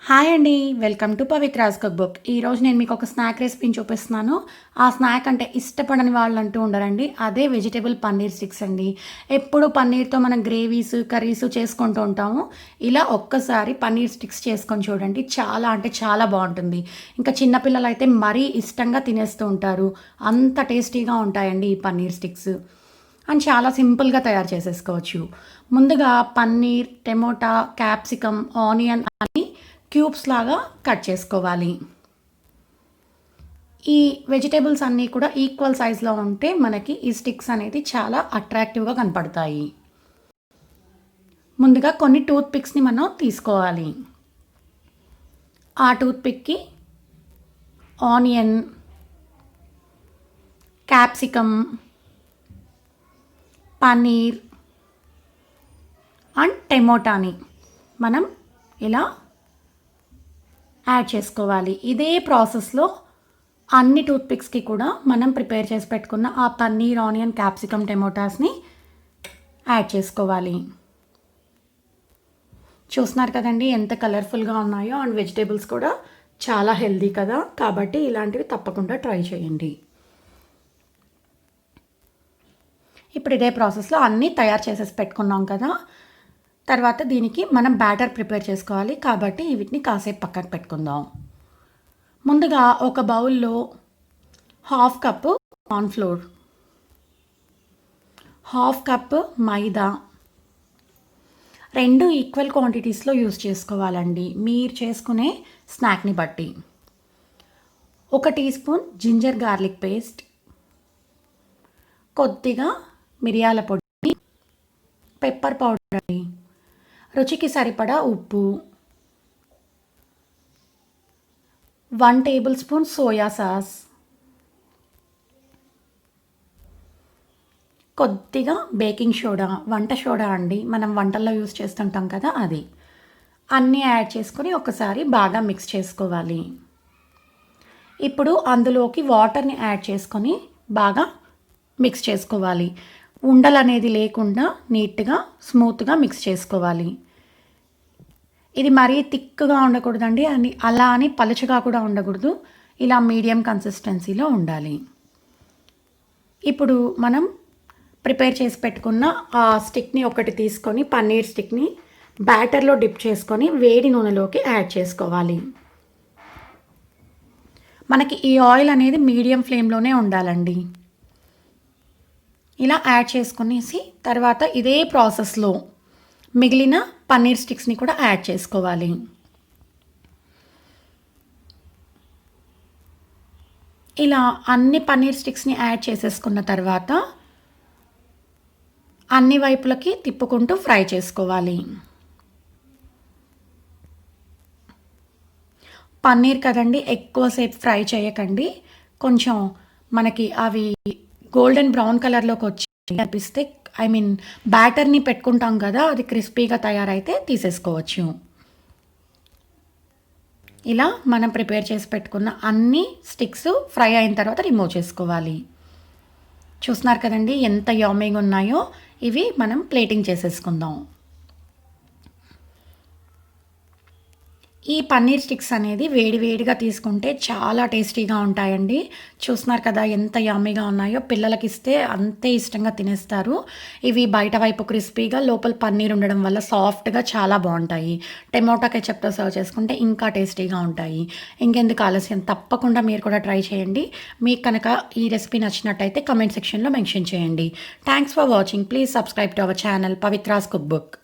Hi అండి, welcome to Pavithra's cookbook. ఈరోజు నేను మీకు ఒక స్నాక్ రెసిపీని చూపిస్తున్నాను. ఆ స్నాక్ అంటే ఇష్టపడని వాళ్ళు అంటూ ఉండరండి. అదే వెజిటేబుల్ పన్నీర్ స్టిక్స్ అండి. ఎప్పుడు పన్నీర్తో మనం గ్రేవీస్ కర్రీస్ చేసుకుంటూ ఉంటాము. ఇలా ఒక్కసారి పన్నీర్ స్టిక్స్ చేసుకొని చూడండి, చాలా అంటే చాలా బాగుంటుంది. ఇంకా చిన్నపిల్లలు అయితే మరీ ఇష్టంగా తినేస్తూ ఉంటారు. అంత టేస్టీగా ఉంటాయండి ఈ పన్నీర్ స్టిక్స్. అండ్ చాలా సింపుల్గా తయారు చేసేసుకోవచ్చు. ముందుగా పన్నీర్, టమోటా, క్యాప్సికమ్, ఆనియన్ అని క్యూబ్స్ లాగా కట్ చేసుకోవాలి. ఈ వెజిటేబుల్స్ అన్నీ కూడా ఈక్వల్ సైజ్లో ఉంటే మనకి ఈ స్టిక్స్ అనేది చాలా అట్రాక్టివ్గా కనపడతాయి. ముందుగా కొన్ని టూత్ పిక్స్ని మనం తీసుకోవాలి. ఆ టూత్ పిక్కి ఆనియన్, క్యాప్సికమ్, పన్నీర్ అండ్ టమోటాని మనం ఇలా యాడ్ చేసుకోవాలి. ఇదే ప్రాసెస్లో అన్ని టూత్పిక్స్కి కూడా మనం ప్రిపేర్ చేసి పెట్టుకున్న ఆ పన్నీర్, ఆనియన్, క్యాప్సికమ్, టమోటాస్ని యాడ్ చేసుకోవాలి. చూస్తున్నారు కదండి ఎంత కలర్ఫుల్గా ఉన్నాయో. అండ్ వెజిటేబుల్స్ కూడా చాలా హెల్దీ కదా, కాబట్టి ఇలాంటివి తప్పకుండా ట్రై చేయండి. ఇప్పుడు ఇదే ప్రాసెస్లో అన్నీ తయారు చేసేసి పెట్టుకున్నాం కదా. తర్వాత దీనికి మనం బ్యాటర్ ప్రిపేర్ చేసుకోవాలి, కాబట్టి వీటిని కాసేపు పక్కకు పెట్టుకుందాం. ముందుగా ఒక బౌల్లో half cup cornflour, half cup maida, రెండు ఈక్వల్ క్వాంటిటీస్లో యూస్ చేసుకోవాలండి మీరు చేసుకునే స్నాక్ని బట్టి. 1 teaspoon ginger garlic paste, కొద్దిగా మిరియాల పొడి, పెప్పర్ పౌడర్, రుచికి సరిపడా ఉప్పు, 1 టేబుల్ స్పూన్ సోయా సాస్, కొద్దిగా బేకింగ్ సోడా, వంట సోడా అండి, మనం వంటల్లో యూస్ చేస్తుంటాం కదా అది. అన్నీ యాడ్ చేసుకొని ఒకసారి బాగా మిక్స్ చేసుకోవాలి. ఇప్పుడు అందులోకి వాటర్ని యాడ్ చేసుకొని బాగా మిక్స్ చేసుకోవాలి. ఉండలు అనేది లేకుండా నీట్గా స్మూత్గా మిక్స్ చేసుకోవాలి. ఇది మరీ థిక్గా ఉండకూడదండి, అని అలా అని పలుచగా కూడా ఉండకూడదు. ఇలా మీడియం కన్సిస్టెన్సీలో ఉండాలి. ఇప్పుడు మనం ప్రిపేర్ చేసి పెట్టుకున్న ఆ స్టిక్ని ఒకటి తీసుకొని, పన్నీర్ స్టిక్ని బ్యాటర్లో డిప్ చేసుకొని వేడి నూనెలోకి యాడ్ చేసుకోవాలి. మనకి ఈ ఆయిల్ అనేది మీడియం ఫ్లేమ్లోనే ఉండాలండి. ఇలా యాడ్ చేసుకునేసి తర్వాత ఇదే ప్రాసెస్లో మిగిలిన పన్నీర్ స్టిక్స్ని కూడా యాడ్ చేసుకోవాలి. ఇలా అన్ని పన్నీర్ స్టిక్స్ని యాడ్ చేసేసుకున్న తర్వాత అన్ని వైపులకి తిప్పుకుంటూ ఫ్రై చేసుకోవాలి. పన్నీర్ కదండి, ఎక్కువసేపు ఫ్రై చేయకండి. కొంచెం మనకి అవి గోల్డెన్ బ్రౌన్ కలర్లోకి వచ్చి కనిపిస్తే, బ్యాటర్ని పెట్టుకుంటాం కదా, అది క్రిస్పీగా తయారైతే తీసేసుకోవచ్చు. ఇలా మనం ప్రిపేర్ చేసి పెట్టుకున్న అన్ని స్టిక్స్ ఫ్రై అయిన తర్వాత రిమూవ్ చేసుకోవాలి. చూస్తున్నారు కదండి ఎంత యామీగా ఉన్నాయో. ఇవి మనం ప్లేటింగ్ చేసేసుకుందాం. ఈ పన్నీర్ స్టిక్స్ అనేది వేడివేడిగా తీసుకుంటే చాలా టేస్టీగా ఉంటాయండి. చూస్తున్నారు కదా ఎంత యమ్మీగా ఉన్నాయో. పిల్లలకి ఇస్తే అంతే ఇష్టంగా తినేస్తారు. ఇవి బయట వైపు క్రిస్పీగా, లోపల పన్నీర్ ఉండడం వల్ల సాఫ్ట్గా చాలా బాగుంటాయి. టమోటా కెచప్తో సర్వ్ చేసుకుంటే ఇంకా టేస్టీగా ఉంటాయి. ఇంకెందుకు ఆలస్యం, తప్పకుండా మీరు కూడా ట్రై చేయండి. మీకు కనుక ఈ రెసిపీ నచ్చినట్టయితే కమెంట్ సెక్షన్లో మెన్షన్ చేయండి. Thanks for watching. Please subscribe to our channel Pavithra's cookbook.